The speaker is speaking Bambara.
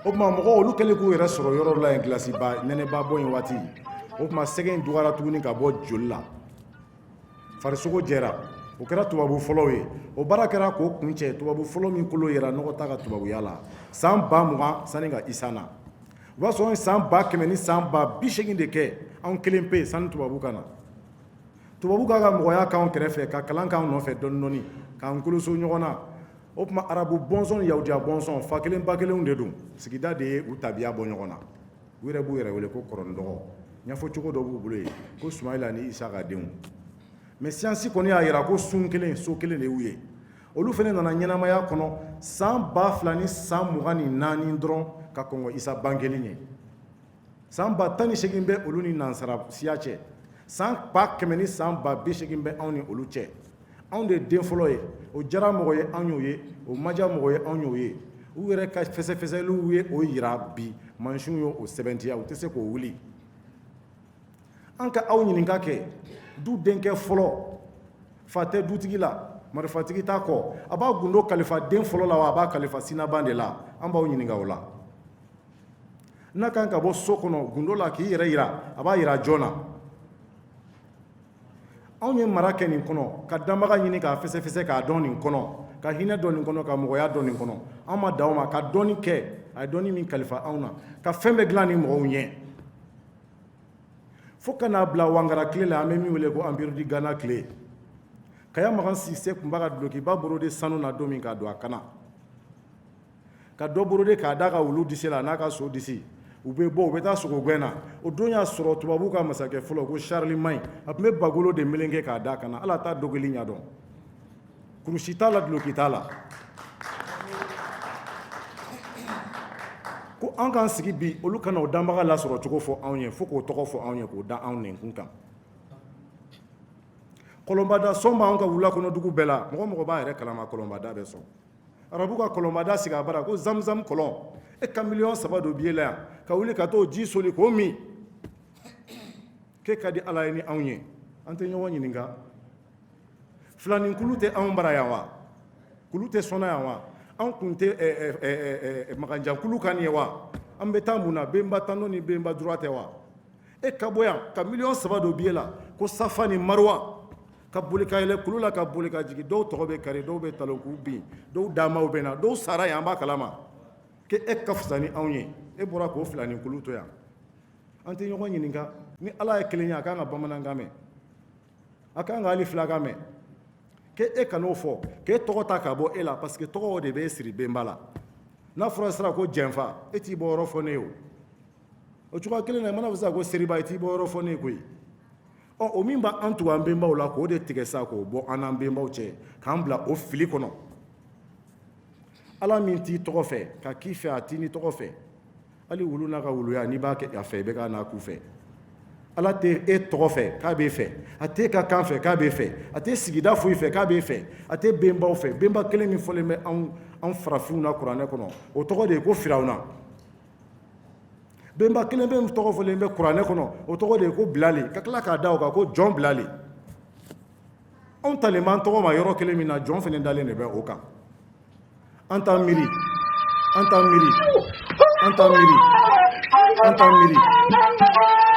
o kuma mɔgɔ olu kɛlen k'u yɛrɛ sɔrɔ yɔrɔ la yen gilasiba nɛnɛba bɔ yen waati o kuma sɛgɛn dugara tuguni ka bɔ joli la farisogo jɛra o kɛra tubabu fɔlɔw ye o baara kɛra k'o kun cɛ tubabu fɔlɔ min kolo yɛrɛ nɔgɔ t'a ka tubabuya la san 20,000 sani ka isa na o b'a sɔrɔ san 100,000 ni san 80,000 de kɛ anw kelen pe sani tubabu ka na tubabu k'a ka mɔgɔya k'anw kɛrɛfɛ ka kalan k'anw nɔfɛ dɔɔni dɔɔni k'an koloso ɲɔgɔn na o tuma arabu bɔnsɔn ni yahudiya bɔnsɔn fa kelen ba kelenw de don sigida de ye u tabiya bɔ ɲɔgɔn na u yɛrɛ b'u yɛrɛ wele ko kɔrɔndɔgɔ ɲɛfɔ cogo dɔ b'u bolo ye ko Sumayila ni Isa ka denw mais siyansi kɔni y'a jira ko sun kelen so kelen de y'u ye olu fana nana ɲɛnamaya kɔnɔ san 2000 ni san 24 dɔrɔn ka kɔngɔ Isa bangeli ɲɛ san 18 bɛ olu ni nansara siya cɛ san 100 ni san 80 bɛ anw ni olu cɛ anw de den fɔlɔ ye o jara mɔgɔ ye anw y'o ye o maja mɔgɔ ye anw y'o ye u yɛrɛ ka fɛsɛfɛsɛliw ye o yira bi mansiw y'o sɛbɛntiya u tɛ se k'o wuli an ka aw ɲininka kɛ du denkɛ fɔlɔ fa tɛ dutigi la marifatigi t'a kɔ a b'a gundo kalifa den fɔlɔ la wa a b'a kalifa sinaban de la an b'aw ɲininka o la n'a kan ka bɔ so kɔnɔ gundo la k'i yɛrɛ yira a b'a yira jɔn na anw ye mara kɛ nin kɔnɔ ka danbaga ɲini k'a fɛsɛfɛsɛ k'a dɔn nin kɔnɔ ka hinɛ dɔn nin kɔnɔ ka mɔgɔya dɔn nin kɔnɔ an ma dan o ma ka dɔnni kɛ a ye dɔnni min kalifa anw na ka fɛn bɛɛ dilan ni mɔgɔw ɲɛ fo ka n'a bila wangara tile la an bɛ min wele ko empire du Ghana tile Kaya Magan Sise tun b'a ka dulokiba borode sanu na don min k'a don a kana ka dɔ borode k'a da ka wulu disi la n'a ka so disi u bɛ bɔ u bɛ taa sogo gɛn na o don y'a sɔrɔ tubabu ka masakɛ fɔlɔ ko Charlemagne a tun bɛ bagolo de melenge k'a da kana ala t'a dogeli ɲɛdɔn kurusi t'a la duloki t'a la ko an k'an sigi bi olu kana o danbaga lasɔrɔ cogo fɔ anw ye fo k'o tɔgɔ fɔ anw ye k'o da anw nɛnkun kan kɔlɔnbada sɔn b'anw ka wula kɔnɔ dugu bɛɛ la mɔgɔ mɔgɔ b'a yɛrɛ kalama kɔlɔnbada bɛ sɔn arabu ka kɔlɔnbada sigi a bara ko zamzam kɔlɔn e ka 3 dɔ b'i la yan ka wuli ka t'o ji soli k'o min k'e ka di ala ye ni anw ye an tɛ ɲɔgɔn ɲininka filaninkulu tɛ anw bara yan wa kulu tɛ sɔnna yan wa an kun tɛ maganjankulu kan ye wa an bɛ taa mun na benba tano ni benba droit tɛ wa e ka bɔ yan ka 3 dɔ b'i la ko safa ni marwa ka boli ka yɛlɛ kulu la ka boli ka jigin dɔw tɔgɔ bɛ kari dɔw bɛ talon k'u bin dɔw damaw bɛ na dɔw sara yan an b'a kalama ke e ka fisa ni anw ye e bɔra k'o filaninkulu to yan an tɛ ɲɔgɔn ɲininka ni ala ye kelen ye a kan ka bamanankan mɛn a kan ka hali filakan mɛn ke e kan'o fɔ k'e tɔgɔ ta ka bɔ e la parce que tɔgɔ de bɛ siri benba la n'a fɔra sira ko jɛnfa e t'i bɔ yɔrɔ fɔ ne ye o cogoya kelen na i mana fɔ sisan ko seriba i t'i bɔ yɔrɔ fɔ ne ye koyi o min b'an tugu an benbaw la k'o de tigɛ sa k'o bɔ an n'an benbaw cɛ k'an bila o fili kɔnɔ ala min t'i tɔgɔ fɛ ka k'i fɛ a t'i ni tɔgɔ fɛ hali wulu n'a ka wuluya n'i b'a kɛ a fɛ i bɛ k'a n'a ku fɛ ala tɛ e tɔgɔ fɛ k'a b'e fɛ a tɛ ka kan fɛ k'a b'e fɛ a tɛ sigida foyi fɛ k'a b'e fɛ a tɛ benbaw fɛ benba kelen min fɔlen bɛ anw farafinw na kuranɛ kɔnɔ o tɔgɔ de ye ko firawuna benba kelen bɛ tɔgɔ fɔlen bɛ kuranɛ kɔnɔ o tɔgɔ de ye ko bilali ka tila k'a da o kan ko jɔn bilali anw talen b'an tɔgɔ ma yɔrɔ kelen min na jɔn fana dalen de bɛ o kan an t'an miiri an t'an miiri an t'an miiri an t'an miiri